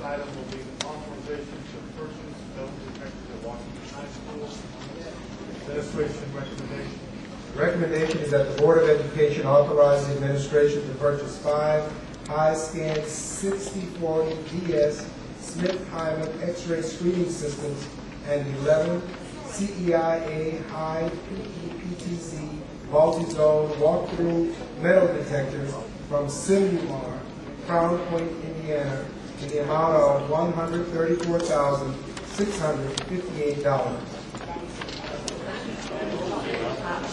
item will be authorization to purchase metal detectors at Waukegan High School. Administration recommendation. The recommendation is that the Board of Education authorize the administration to purchase 5 high-scan 6040 DS Smith-Hyman X-ray screening systems and 11 CEIA high PEPTZ multi-zone walk-through metal detectors from Simumar, Crown Point, Indiana, in the amount of $134,658.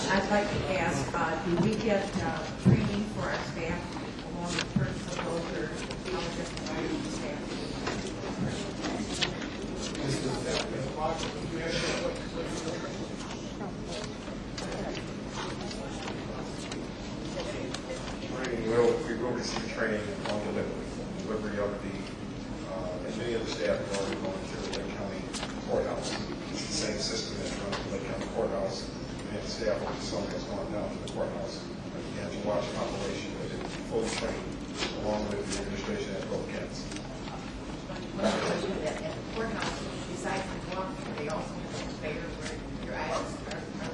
I'd like to ask, do we get training for our staff along with purchase of those, or how is it provided to staff? We will receive training on delivery of the, and many of the staff are already going to the Lake County Courthouse. It's the same system that runs the Lake County Courthouse, and the staff will be someone that's going down to the courthouse and to watch an operation that is fully trained, along with the administration at both camps. At the courthouse, besides the walk, they also have a conveyor where your eyes are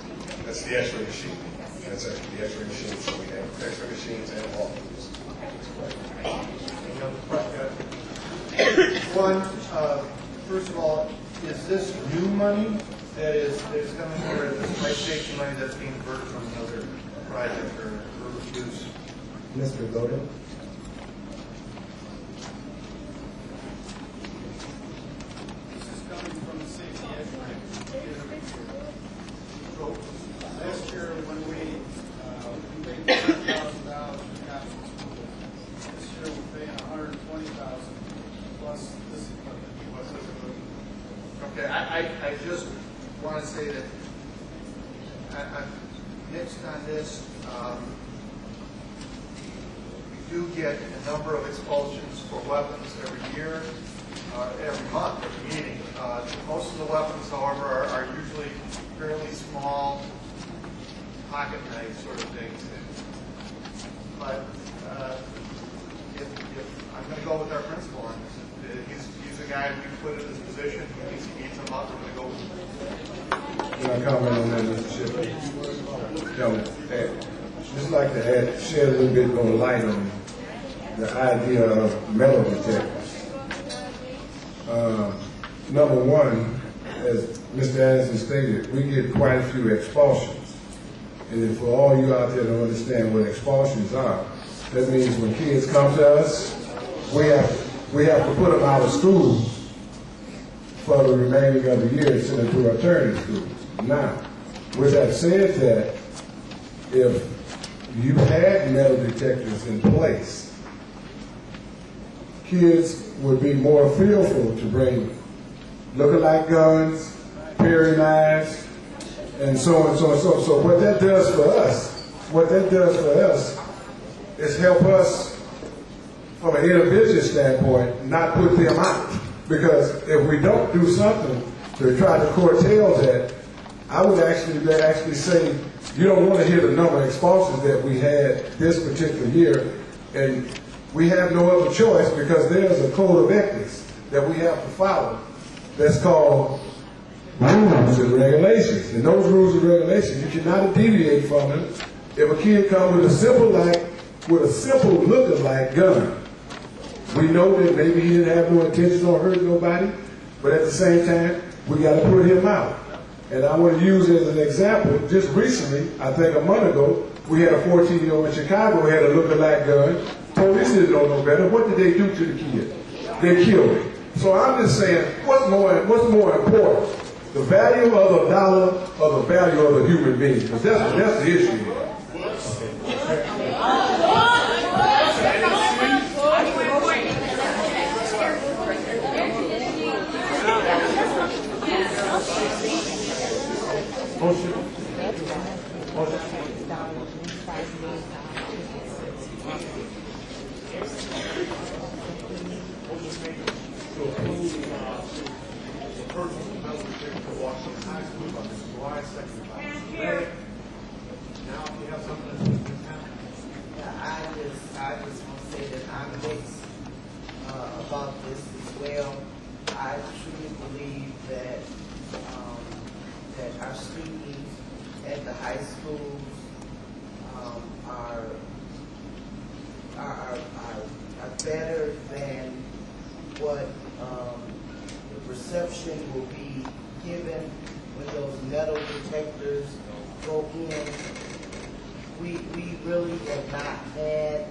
being. That's the X-ray machine. That's actually the X-ray machine. So we have X-ray machines and walk-throughs. Any other questions? One, first of all, is this new money that is coming, or is this life safety money that's being diverted from another project or use? Mr. Godin? This is coming from the safety X-ray. So last year when we paid $1,000 for capital school, this year we're paying $120,000 plus this equipment. Okay, I just want to say that I'm mixed on this. We do get a number of expulsions for weapons every year, every month, every meeting. Most of the weapons, however, are usually fairly small, pocket knife sort of things. But if I'm going to go with our principal on this. He's a guy we put in this position. He needs him up. We're going to go with him. Can I comment on that, Mr. Shipley? Just like to shed a little bit more light on the idea of metal detectors. Number one, as Mr. Anderson stated, we get quite a few expulsions. And for all you out there to understand what expulsions are, that means when kids come to us, we have to put them out of school for the remaining of the year and send them to alternative schools. Now, with that said, that if you had metal detectors in place, kids would be more fearful to bring look-alike guns, paring knives, and so on and so on and so on. So what that does for us, is help us from an individual standpoint not put them out. Because if we don't do something to try to curtail that, I would actually say you don't want to hear the number of expulsions that we had this particular year, and we have no other choice because there's a code of ethics that we have to follow that's called rules and regulations. And those rules and regulations, you cannot deviate from them. If a kid comes with a simple look-alike gun, we know that maybe he didn't have no intention on hurting nobody, but at the same time, we got to put him out. And I want to use as an example, just recently, I think a month ago, we had a 14-year-old in Chicago who had a look-alike gun. Police didn't know no better. What did they do to the kid? They killed him. So I'm just saying, what's more important? The value of a dollar or the value of a human being? Because that's the issue here. Motion. Now, if you have something to Yeah, I just want to say that I'm mixed about about this as well. I truly believe that that our students at the high schools are better than what the perception will be given when those metal detectors go in. We really have not had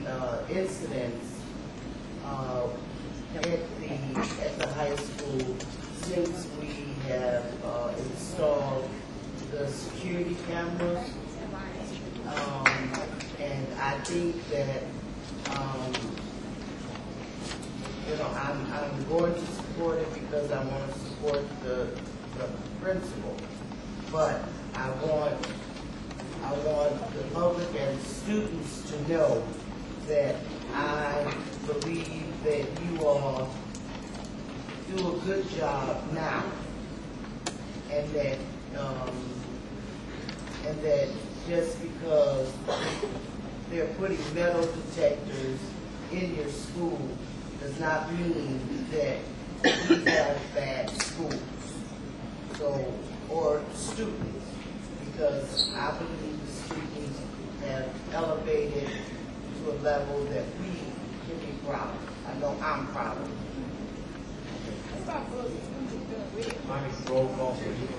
the incidents at the high school since we have installed the security cameras. And I think that I'm going to support it because I want to support the principal, but I want the public and students to know that I believe that you all do a good job now, and that just because they're putting metal detectors in your school does not mean that we have bad schools, or students, because I believe the students have elevated to a level that we can be proud of. I know I'm proud of it. Roll call, please.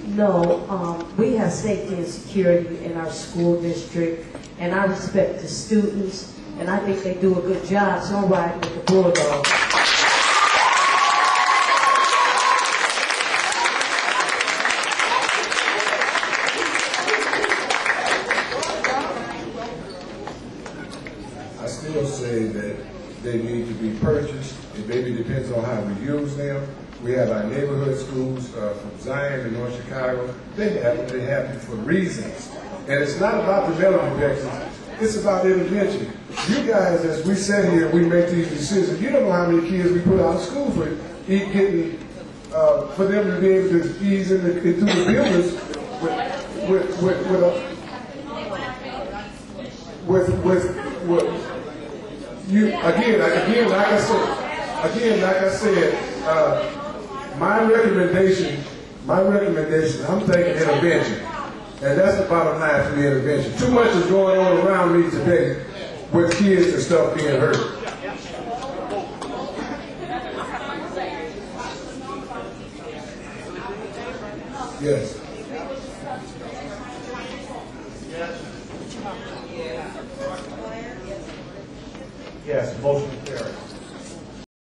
No, we have safety and security in our school district, and I respect the students, and I think they do a good job, so I'm riding with the Bulldogs. I still say that they need to be purchased. It maybe depends on how we use them. We have our neighborhood schools from Zion in North Chicago. They have it for reasons. And it's not about the metal detectors. It's about intervention. You guys, as we sit here, we make these decisions. You don't know how many kids we put out of school for getting, for them to be able to ease into the buildings with you again, like I said, my recommendation, I'm thinking intervention. And that's the bottom line for the intervention. Too much is going on around me today with kids and stuff being hurt. Yes. Yes, motion carries.